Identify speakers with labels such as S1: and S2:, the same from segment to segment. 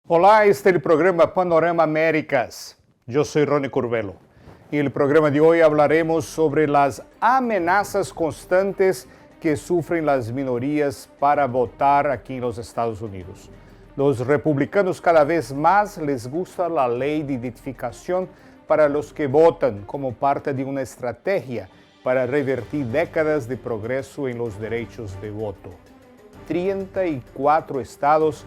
S1: Olá, este é o programa Panorama Américas. Eu sou Ronnie Curvelo. E no programa de hoje hablaremos sobre as ameaças constantes que sofrem as minorias para votar aqui nos Estados Unidos. Los republicanos cada vez mais les gusta a lei de identificação para os que votam como parte de uma estratégia para revertir décadas de progresso em los direitos de voto. 34 estados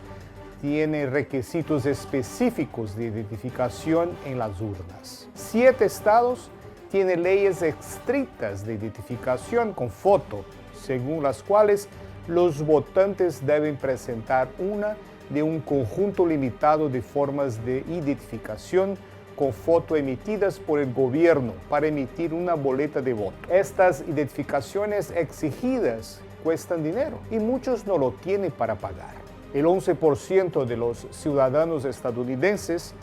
S1: tiene requisitos específicos de identificación en las urnas. 7 estados tienen leyes estrictas de identificación con foto, según las cuales los votantes deben presentar una de un conjunto limitado de formas de identificación con foto emitidas por el gobierno para emitir una boleta de voto. Estas identificaciones exigidas cuestan dinero y muchos no lo tienen para pagar. El 11% de los ciudadanos estadounidenses,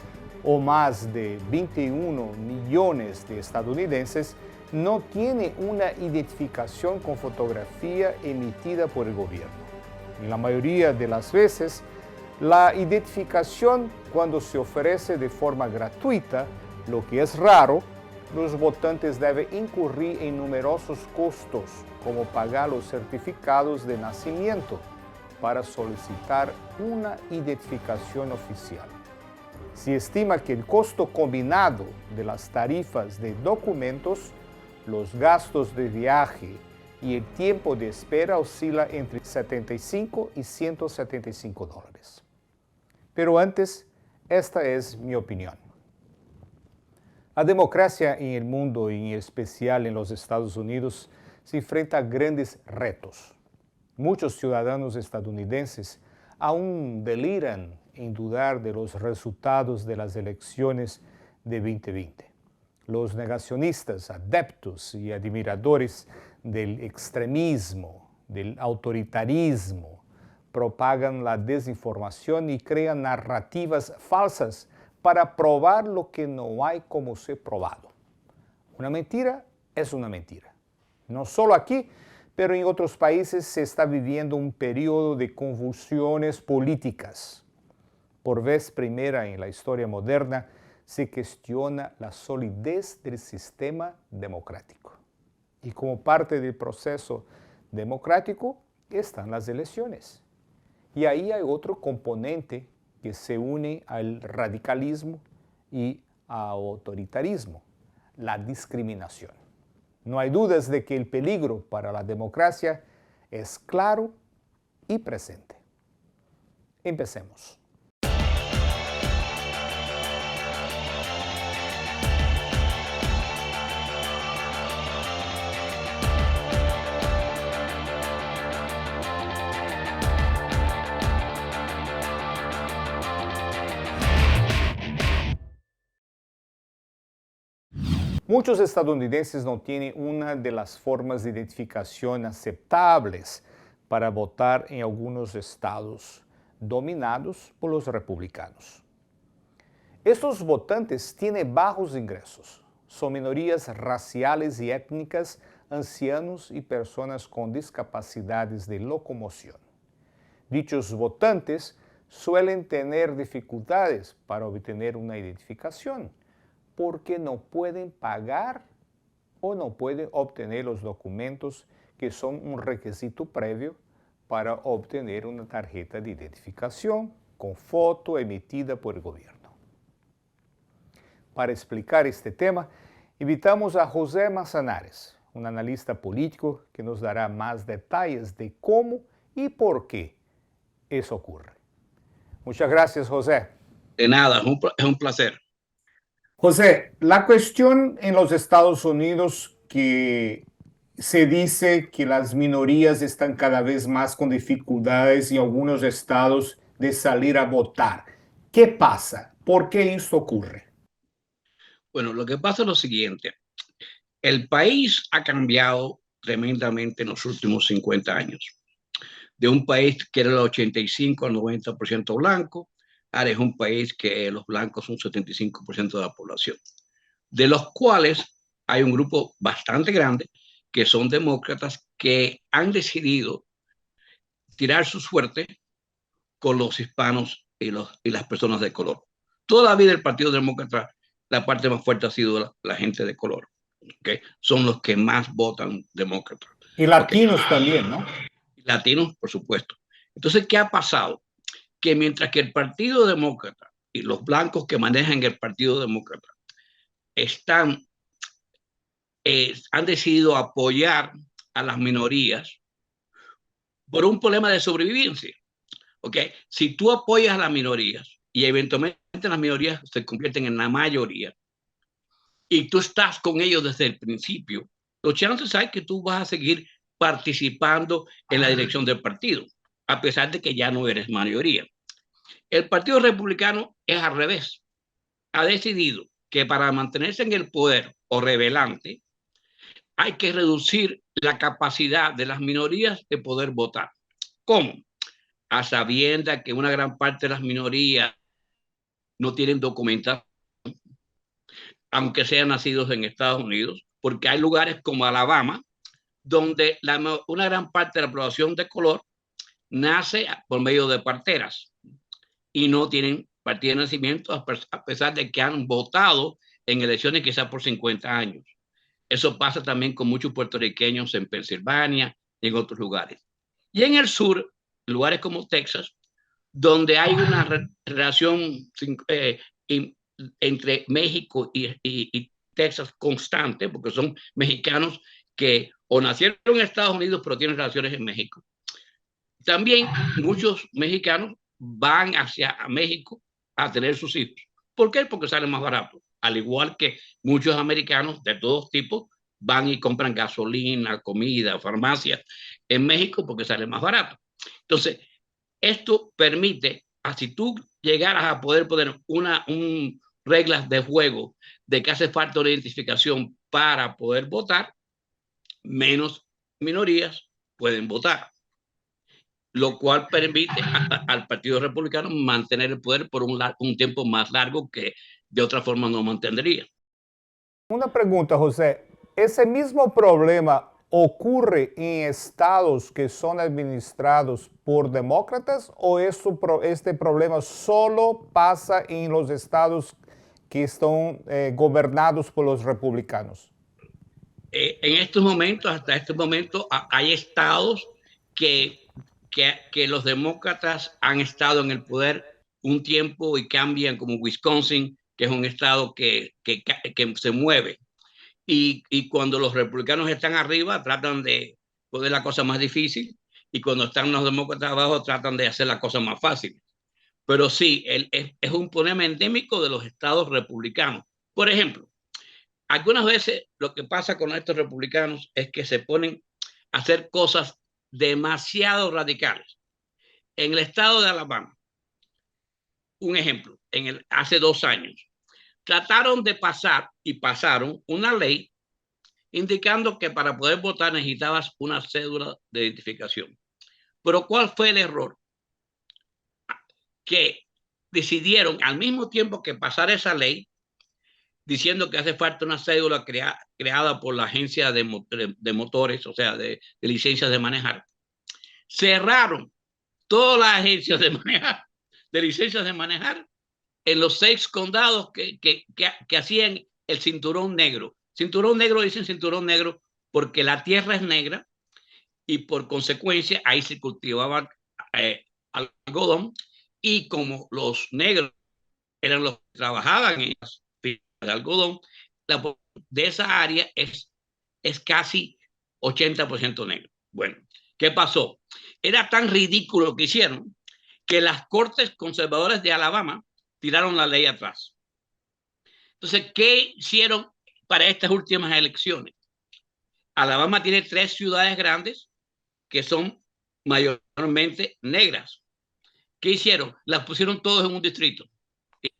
S1: o más de 21 millones de estadounidenses, no tiene una identificación con fotografía emitida por el gobierno. En la mayoría de las veces, la identificación, cuando se ofrece de forma gratuita, lo que es raro, los votantes deben incurrir en numerosos costos, como pagar los certificados de nacimiento, para solicitar una identificación oficial. Se estima que el costo combinado de las tarifas de documentos, los gastos de viaje y el tiempo de espera oscila entre 75 y 175 dólares. Pero antes, esta es mi opinión. La democracia en el mundo, y en especial en los Estados Unidos, se enfrenta a grandes retos. Muchos ciudadanos estadounidenses aún deliran en dudar de los resultados de las elecciones de 2020. Los negacionistas, adeptos y admiradores del extremismo, del autoritarismo, propagan la desinformación y crean narrativas falsas para probar lo que no hay como ser probado. Una mentira es una mentira. No solo aquí, pero en otros países se está viviendo un periodo de convulsiones políticas. Por vez primera en la historia moderna, se cuestiona la solidez del sistema democrático. Y como parte del proceso democrático están las elecciones. Y ahí hay otro componente que se une al radicalismo y al autoritarismo, la discriminación. No hay dudas de que el peligro para la democracia es claro y presente. Empecemos. Muchos estadounidenses no tienen una de las formas de identificación aceptables para votar en algunos estados dominados por los republicanos. Estos votantes tienen bajos ingresos, son minorías raciales y étnicas, ancianos y personas con discapacidades de locomoción. Dichos votantes suelen tener dificultades para obtener una identificación, porque no pueden pagar o no pueden obtener los documentos que son un requisito previo para obtener una tarjeta de identificación con foto emitida por el gobierno. Para explicar este tema, invitamos a José Manzanares, un analista político que nos dará más detalles de cómo y por qué eso ocurre. Muchas gracias, José.
S2: De nada, es un placer.
S1: José, la cuestión en los Estados Unidos que se dice que las minorías están cada vez más con dificultades en algunos estados de salir a votar. ¿Qué pasa? ¿Por qué esto ocurre?
S2: Bueno, lo que pasa es lo siguiente. El país ha cambiado tremendamente en los últimos 50 años. De un país que era el 85 al 90% blanco, ahora es un país que los blancos son 75% de la población, de los cuales hay un grupo bastante grande que son demócratas que han decidido tirar su suerte con los hispanos y las personas de color. Toda la vida el Partido Demócrata, la parte más fuerte ha sido la gente de color. ¿Okay? Son los que más votan demócratas.
S1: Y latinos también, ¿no?
S2: Latinos, por supuesto. Entonces, ¿qué ha pasado? Que mientras que el Partido Demócrata y los blancos que manejan el Partido Demócrata han decidido apoyar a las minorías por un problema de sobrevivencia. ¿Okay? Si tú apoyas a las minorías y eventualmente las minorías se convierten en la mayoría y tú estás con ellos desde el principio, los chances hay que tú vas a seguir participando en la dirección del partido, a pesar de que ya no eres mayoría. El Partido Republicano es al revés. Ha decidido que para mantenerse en el poder o rebelante, hay que reducir la capacidad de las minorías de poder votar. ¿Cómo? A sabiendas que una gran parte de las minorías no tienen documentación, aunque sean nacidos en Estados Unidos, porque hay lugares como Alabama, donde una gran parte de la población de color nace por medio de parteras y no tienen partida de nacimiento, a pesar de que han votado en elecciones quizás por 50 años. Eso pasa también con muchos puertorriqueños en Pensilvania y en otros lugares. Y en el sur, lugares como Texas, donde hay una relación entre México y Texas constante, porque son mexicanos que o nacieron en Estados Unidos pero tienen relaciones en México. También muchos mexicanos van hacia México a tener sus hijos. ¿Por qué? Porque sale más barato. Al igual que muchos americanos de todos tipos van y compran gasolina, comida, farmacias en México porque sale más barato. Entonces, esto permite, si tú llegaras a poder poner reglas de juego de que hace falta una identificación para poder votar, menos minorías pueden votar, lo cual permite al Partido Republicano mantener el poder por un tiempo más largo que de otra forma no mantendría.
S1: Una pregunta, José. ¿Ese mismo problema ocurre en estados que son administrados por demócratas o este problema solo pasa en los estados que están gobernados por los republicanos?
S2: En estos momentos, hasta este momento, hay estados que los demócratas han estado en el poder un tiempo y cambian, como Wisconsin, que es un estado que se mueve. Y cuando los republicanos están arriba, tratan de poner la cosa más difícil, y cuando están los demócratas abajo, tratan de hacer la cosa más fácil. Pero sí, es un problema endémico de los estados republicanos. Por ejemplo, algunas veces lo que pasa con estos republicanos es que se ponen a hacer cosas demasiado radicales. En el estado de Alabama, un ejemplo, hace 2 años, trataron de pasar y pasaron una ley indicando que para poder votar necesitabas una cédula de identificación. Pero ¿cuál fue el error? Que decidieron al mismo tiempo que pasar esa ley, diciendo que hace falta una cédula creada por la agencia de motores, o sea, de licencias de manejar. Cerraron todas las agencias de licencias de manejar en los 6 condados que hacían el cinturón negro. Cinturón negro, dicen cinturón negro porque la tierra es negra y por consecuencia ahí se cultivaba algodón, y como los negros eran los que trabajaban en las filas de algodón, de esa área es casi 80% negro. Bueno, ¿qué pasó? Era tan ridículo lo que hicieron que las cortes conservadoras de Alabama tiraron la ley atrás. Entonces, ¿qué hicieron para estas últimas elecciones? Alabama tiene 3 ciudades grandes que son mayormente negras. ¿Qué hicieron? Las pusieron todos en un distrito,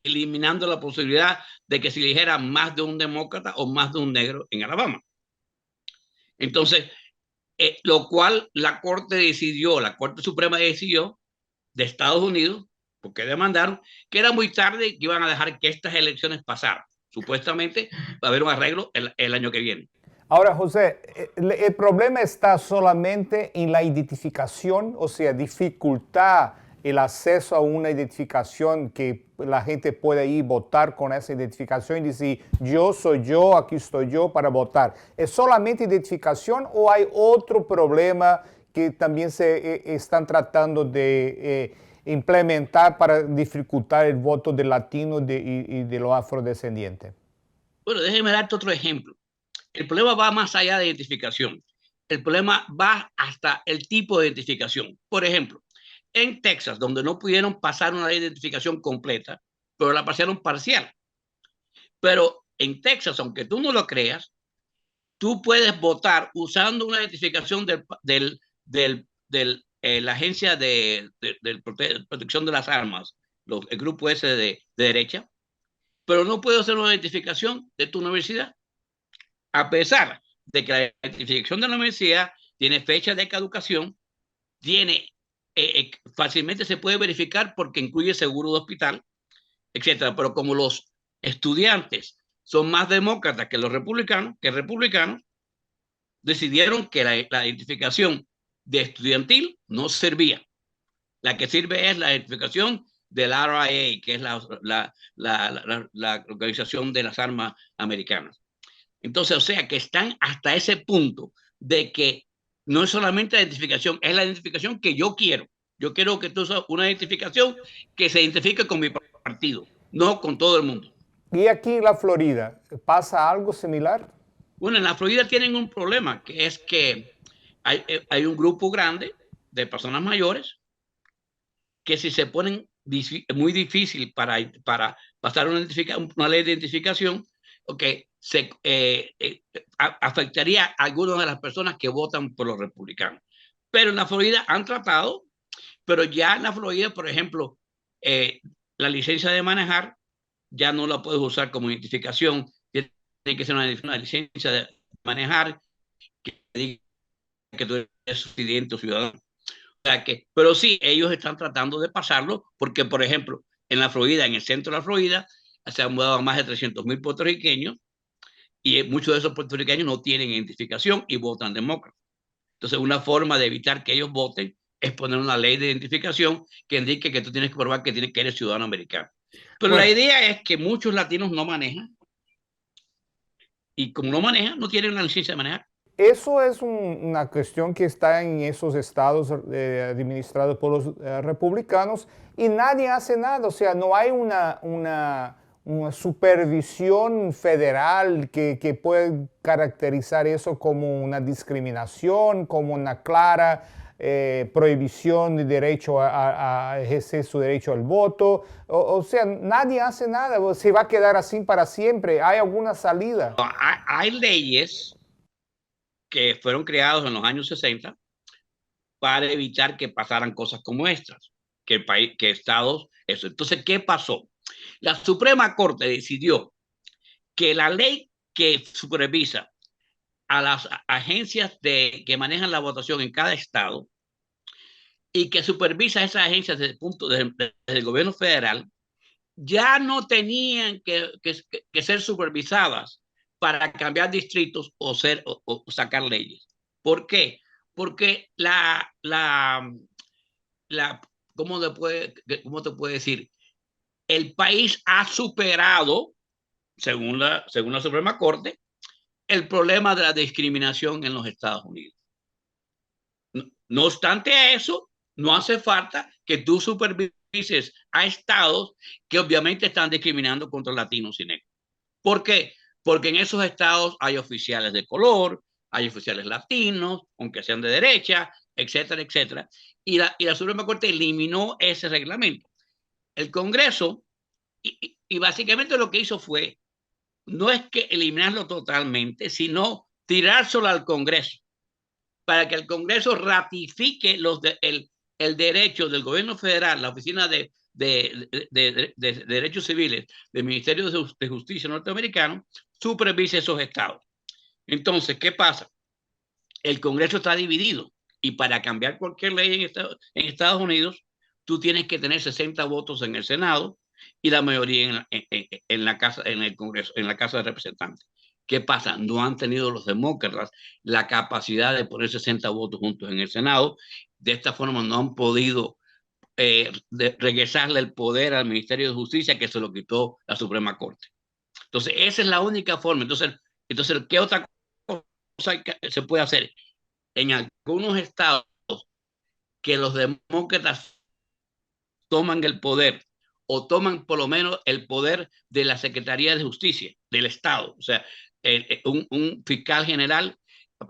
S2: eliminando la posibilidad de que se eligiera más de un demócrata o más de un negro en Alabama. Entonces, lo cual la Corte Suprema decidió de Estados Unidos, porque demandaron, que era muy tarde y que iban a dejar que estas elecciones pasaran. Supuestamente va a haber un arreglo el año que viene.
S1: Ahora, José, ¿el problema está solamente en la identificación, o sea, dificultad el acceso a una identificación que la gente pueda ir votar con esa identificación y decir, yo soy yo, aquí estoy yo para votar. ¿Es solamente identificación o hay otro problema que también se están tratando de implementar para dificultar el voto de latinos y de los afrodescendientes?
S2: Bueno, déjeme darte otro ejemplo. El problema va más allá de identificación. El problema va hasta el tipo de identificación. Por ejemplo, en Texas, donde no pudieron pasar una identificación completa, pero la pasaron parcial. Pero en Texas, aunque tú no lo creas, tú puedes votar usando una identificación la agencia de protección de las armas, el grupo ese de derecha, pero no puedes hacer una identificación de tu universidad, a pesar de que la identificación de la universidad tiene fecha de caducación, tiene fácilmente se puede verificar porque incluye seguro de hospital, etcétera. Pero como los estudiantes son más demócratas que los republicanos, decidieron que la identificación de estudiantil no servía. La que sirve es la identificación del RIA, que es la Organización de las Armas Americanas. Entonces, o sea, que están hasta ese punto de que no es solamente la identificación, es la identificación que yo quiero. Yo quiero que tú seas una identificación que se identifique con mi partido, no con todo el mundo.
S1: ¿Y aquí en la Florida pasa algo similar?
S2: Bueno, en la Florida tienen un problema, que es que hay un grupo grande de personas mayores que si se ponen muy difícil para pasar una ley de identificación, okay, afectaría a algunas de las personas que votan por los republicanos. Pero en la Florida han tratado, pero ya en la Florida, por ejemplo, la licencia de manejar ya no la puedes usar como identificación, tiene que ser una licencia de manejar que diga que tú eres residente o ciudadano. O sea que, pero sí, ellos están tratando de pasarlo porque, por ejemplo, en la Florida, en el centro de la Florida, se han mudado más de 300,000 puertorriqueños y muchos de esos puertorriqueños no tienen identificación y votan demócrata. Entonces, una forma de evitar que ellos voten es poner una ley de identificación que indique que tú tienes que probar que eres ciudadano americano. Pero la
S1: Bueno,
S2: idea es que muchos latinos no manejan y como no manejan, no tienen la licencia de manejar.
S1: eso es una cuestión que está en esos estados administrados por los republicanos y nadie hace nada. O sea, no hay una supervisión federal que puede caracterizar eso como una discriminación, como una clara prohibición de derecho a ejercer su derecho al voto. O sea, nadie hace nada. Se va a quedar así para siempre. ¿Hay alguna salida?
S2: Hay leyes que fueron creados en los años 60 para evitar que pasaran cosas como estas, que el país, que estados, eso. Entonces, ¿qué pasó? La Suprema Corte decidió que la ley que supervisa a las agencias que manejan la votación en cada estado y que supervisa esas agencias desde el gobierno federal, ya no tenían que ser supervisadas para cambiar distritos o sacar leyes. ¿Por qué? Porque la ¿cómo te puede decir? El país ha superado, según la Suprema Corte, el problema de la discriminación en los Estados Unidos. No obstante eso, no hace falta que tú supervises a estados que obviamente están discriminando contra latinos y negros. ¿Por qué? Porque en esos estados hay oficiales de color, hay oficiales latinos, aunque sean de derecha, etcétera, etcétera. Y la Suprema Corte eliminó ese reglamento. El Congreso, y básicamente lo que hizo fue, no es que eliminarlo totalmente, sino tirárselo al Congreso, para que el Congreso ratifique el derecho del gobierno federal, la Oficina de Derechos Civiles del Ministerio de Justicia norteamericano, supervise esos estados. Entonces, ¿qué pasa? El Congreso está dividido y para cambiar cualquier ley en Estados Unidos, tú tienes que tener 60 votos en el Senado y la mayoría en la casa, en el Congreso, en la Casa de Representantes. ¿Qué pasa? No han tenido los demócratas la capacidad de poner 60 votos juntos en el Senado. De esta forma no han podido regresarle el poder al Ministerio de Justicia que se lo quitó la Suprema Corte. Entonces, esa es la única forma. Entonces ¿qué otra cosa se puede hacer? En algunos estados que los demócratas toman el poder o toman por lo menos el poder de la Secretaría de Justicia del Estado. O sea, un fiscal general,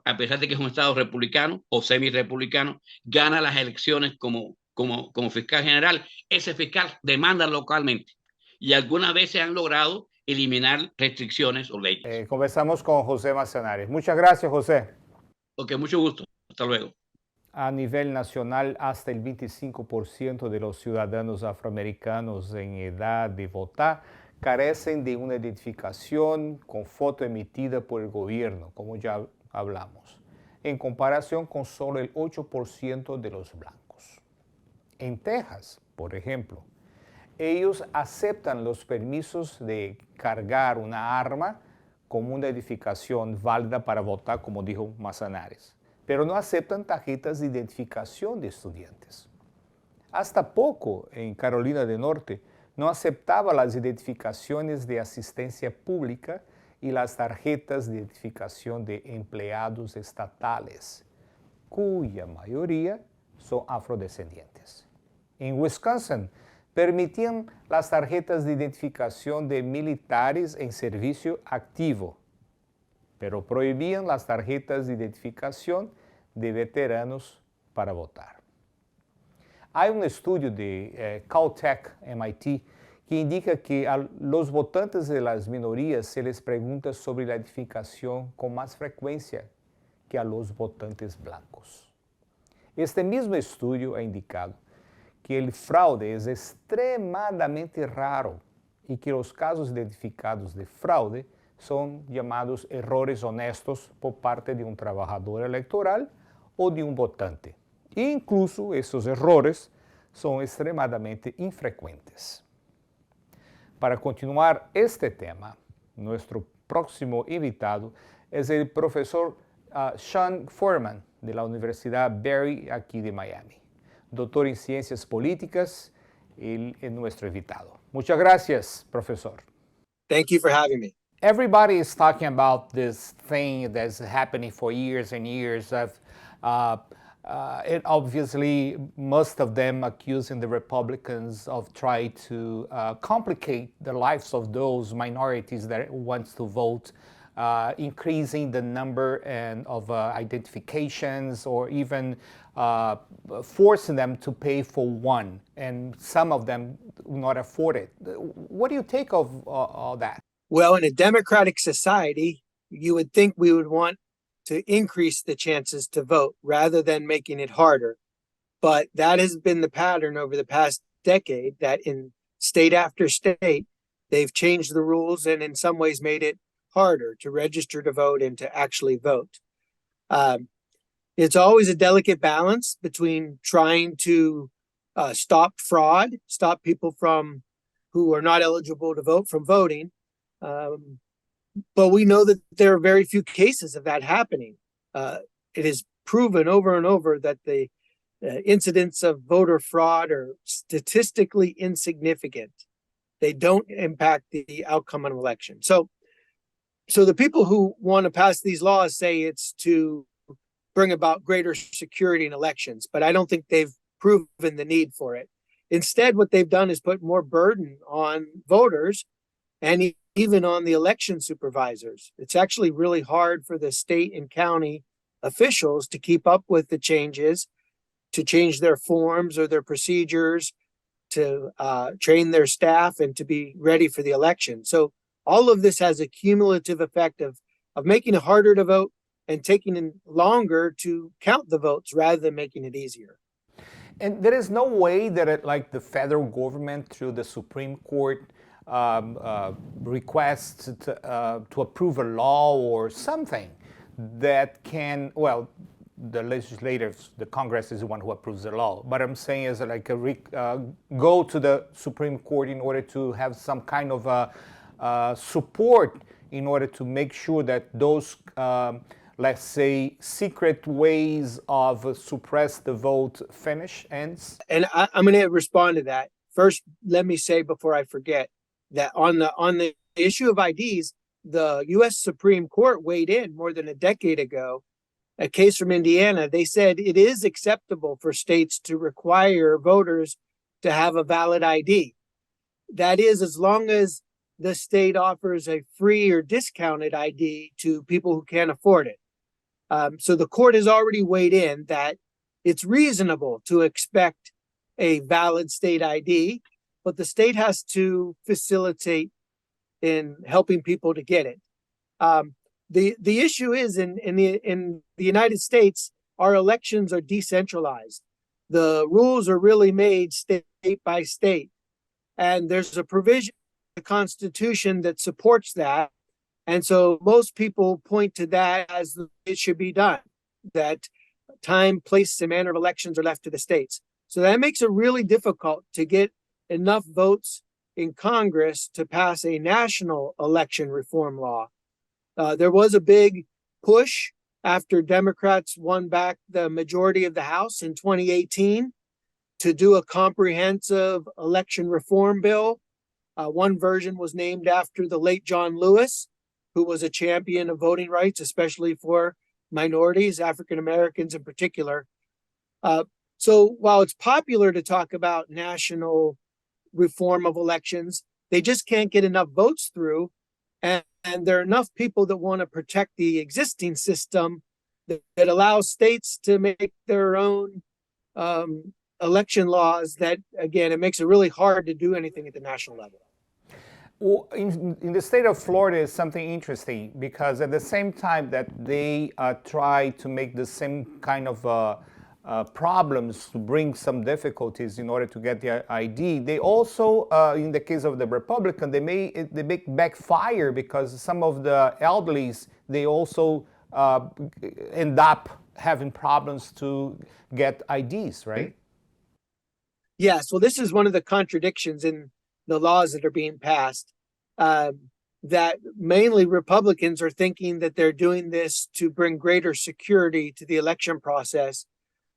S2: a pesar de que es un Estado republicano o semi-republicano, gana las elecciones como fiscal general. Ese fiscal demanda localmente y algunas veces han logrado eliminar restricciones o leyes.
S1: Conversamos con José Manzanares. Muchas gracias, José.
S2: Ok, mucho gusto. Hasta luego.
S1: A nivel nacional, hasta el 25% de los ciudadanos afroamericanos en edad de votar carecen de una identificación con foto emitida por el gobierno, como ya hablamos, en comparación con solo el 8% de los blancos. En Texas, por ejemplo, ellos aceptan los permisos de cargar una arma como una identificación válida para votar, como dijo Manzanares, pero no aceptan tarjetas de identificación de estudiantes. Hasta poco, en Carolina del Norte, no aceptaba las identificaciones de asistencia pública y las tarjetas de identificación de empleados estatales, cuya mayoría son afrodescendientes. En Wisconsin, permitían las tarjetas de identificación de militares en servicio activo, pero prohibían las tarjetas de identificación de veteranos para votar. Hay un estudio de Caltech, MIT, que indica que a los votantes de las minorías se les pregunta sobre la identificación con más frecuencia que a los votantes blancos. Este mismo estudio ha indicado que el fraude es extremadamente raro y que los casos identificados de fraude son llamados errores honestos por parte de un trabajador electoral o de un votante. E incluso esos errores son extremadamente infrecuentes. Para continuar este tema, nuestro próximo invitado es el profesor Sean Furman de la Universidad Barry aquí de Miami. Doctor en Ciencias Políticas, él es nuestro invitado. Muchas gracias, profesor.
S3: Thank you for having me.
S1: Everybody is talking about this thing that's happening for years and years. It obviously, most of them accusing the Republicans of trying to complicate the lives of those minorities that want to vote, increasing the number of identifications, or even forcing them to pay for one, and some of them will not afford it. What do you take of all that?
S3: Well, in a democratic society, you would think we would want to increase the chances to vote rather than making it harder. But that has been the pattern over the past decade, that in state after state, they've changed the rules and in some ways made it harder to register to vote and to actually vote. It's always a delicate balance between trying to stop fraud, stop people who are not eligible to vote from voting. But we know that there are very few cases of that happening. It is proven over and over that the incidents of voter fraud are statistically insignificant. They don't impact the outcome of an election. So the people who want to pass these laws say it's to bring about greater security in elections, but I don't think they've proven the need for it. Instead, what they've done is put more burden on voters and even on the election supervisors. It's actually really hard for the state and county officials to keep up with the changes, to change their forms or their procedures, to train their staff, and to be ready for the election. So all of this has a cumulative effect of making it harder to vote and taking it longer to count the votes rather than making it easier.
S1: And there is no way that like the federal government through the Supreme Court requests to approve a law or something that can, well, the legislators, the Congress is the one who approves the law. But I'm saying is like go to the Supreme Court in order to have some kind of support in order to make sure that those let's say, secret ways of suppress the vote ends?
S3: And I'm going to respond to that. First, let me say before I forget that on the issue of IDs, the U.S. Supreme Court weighed in more than a decade ago. A case from Indiana, they said it is acceptable for states to require voters to have a valid ID. That is, as long as the state offers a free or discounted ID to people who can't afford it. So the court has already weighed in that it's reasonable to expect a valid state ID, but the state has to facilitate in helping people to get it. The issue is in the United States, our elections are decentralized. The rules are really made state by state, and there's a provision in the Constitution that supports that. And so most people point to that as it should be done, that time, place, and manner of elections are left to the states. So that makes it really difficult to get enough votes in Congress to pass a national election reform law. There was a big push after Democrats won back the majority of the House in 2018 to do a comprehensive election reform bill. One version was named after the late John Lewis, who was a champion of voting rights, especially for minorities, African Americans in particular. So while it's popular to talk about national reform of elections, they just can't get enough votes through. And there are enough people that want to protect the existing system that allows states to make their own election laws that, again, it makes it really hard to do anything at the national level.
S1: Well, in the state of Florida is something interesting, because at the same time that they try to make the same kind of problems to bring some difficulties in order to get the ID, they also, in the case of the Republican, they make backfire, because some of the elderlies, they also end up having problems to get IDs, right?
S3: Yes, well, this is one of the contradictions in the laws that are being passed, that mainly Republicans are thinking that they're doing this to bring greater security to the election process.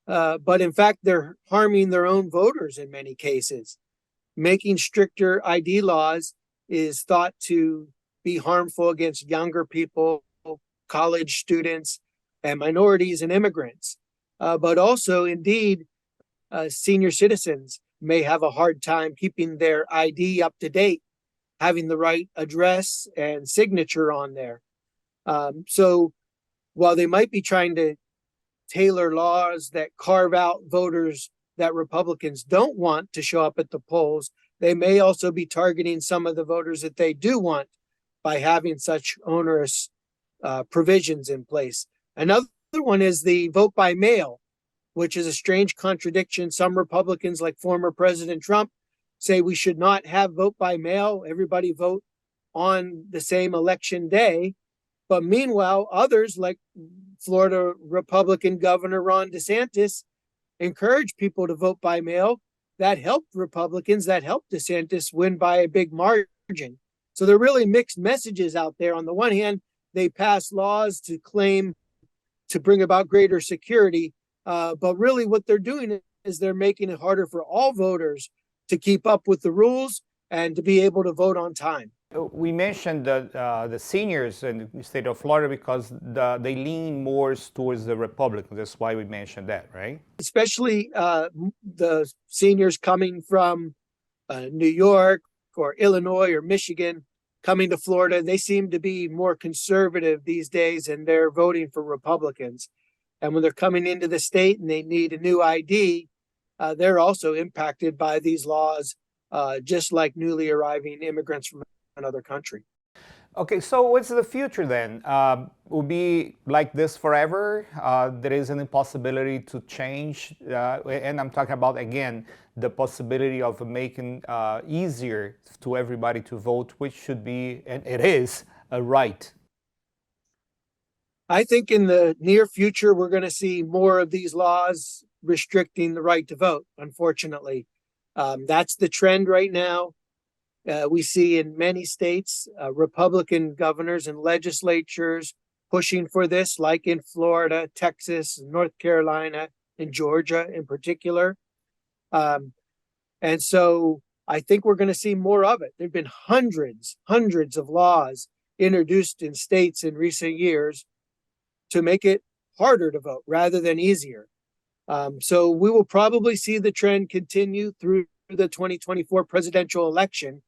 S3: But in fact, they're harming their own voters in many cases. Making stricter ID laws is thought to be harmful against younger people, college students, and minorities and immigrants. But also, indeed, senior citizens may have a hard time keeping their ID up to date, having the right address and signature on there. So while they might be trying to tailor laws that carve out voters that Republicans don't want to show up at the polls, they may also be targeting some of the voters that they do want by having such onerous provisions in place. Another one is the vote by mail, which is a strange contradiction. Some Republicans, like former President Trump, say we should not have vote by mail, everybody vote on the same election day. But meanwhile, others, like Florida Republican Governor Ron DeSantis, encourage people to vote by mail. That helped Republicans, that helped DeSantis win by a big margin. So there are really mixed messages out there. On the one hand, they pass laws to claim to bring about greater security. But really what they're doing is they're making it harder for all voters to keep up with the rules and to be able to vote on time.
S1: We mentioned the seniors in the state of Florida because they lean more towards the Republicans. That's why we mentioned that, right?
S3: Especially the seniors coming from New York or Illinois or Michigan coming to Florida. They seem to be more conservative these days, and they're voting for Republicans. And when they're coming into the state and they need a new ID, they're also impacted by these laws, just like newly arriving immigrants from another country.
S1: Okay, so what's the future then? Will be like this forever? There is an impossibility to change, and I'm talking about, again, the possibility of making easier to everybody to vote, which should be, and it is, a right.
S3: I think in the near future, we're going to see more of these laws restricting the right to vote, unfortunately. That's the trend right now. We see in many states, Republican governors and legislatures pushing for this, like in Florida, Texas, North Carolina, and Georgia in particular. And so I think we're going to see more of it. There have been hundreds of laws introduced in states in recent years to make it harder to vote rather than easier. So we will probably see the trend continue through the 2024 presidential election.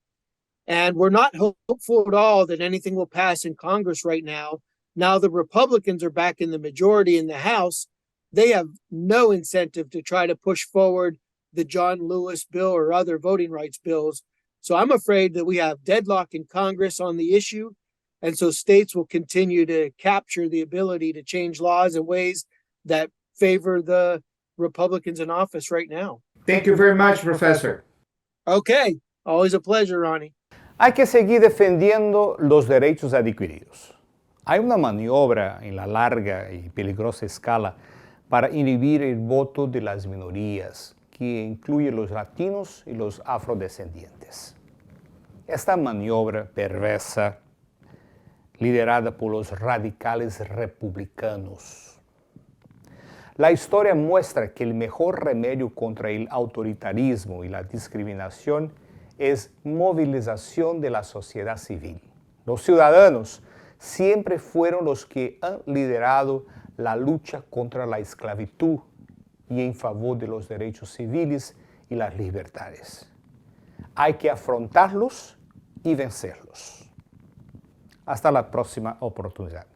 S3: And we're not hopeful at all that anything will pass in Congress right now. Now the Republicans are back in the majority in the House. They have no incentive to try to push forward the John Lewis bill or other voting rights bills. So I'm afraid that we have deadlock in Congress on the issue. And so states will continue to capture the ability to change laws in ways that favor the Republicans in office right now.
S1: Thank you very much, Professor.
S3: Okay, always a pleasure, Ronnie.
S1: Hay que seguir defendiendo los derechos adquiridos. Hay una maniobra en la larga y peligrosa escala para inhibir el voto de las minorías, que incluye los latinos y los afrodescendientes. Esta maniobra perversa, liderada por los radicales republicanos. La historia muestra que el mejor remedio contra el autoritarismo y la discriminación es movilización de la sociedad civil. Los ciudadanos siempre fueron los que han liderado la lucha contra la esclavitud y en favor de los derechos civiles y las libertades. Hay que afrontarlos y vencerlos. Hasta la próxima oportunidad.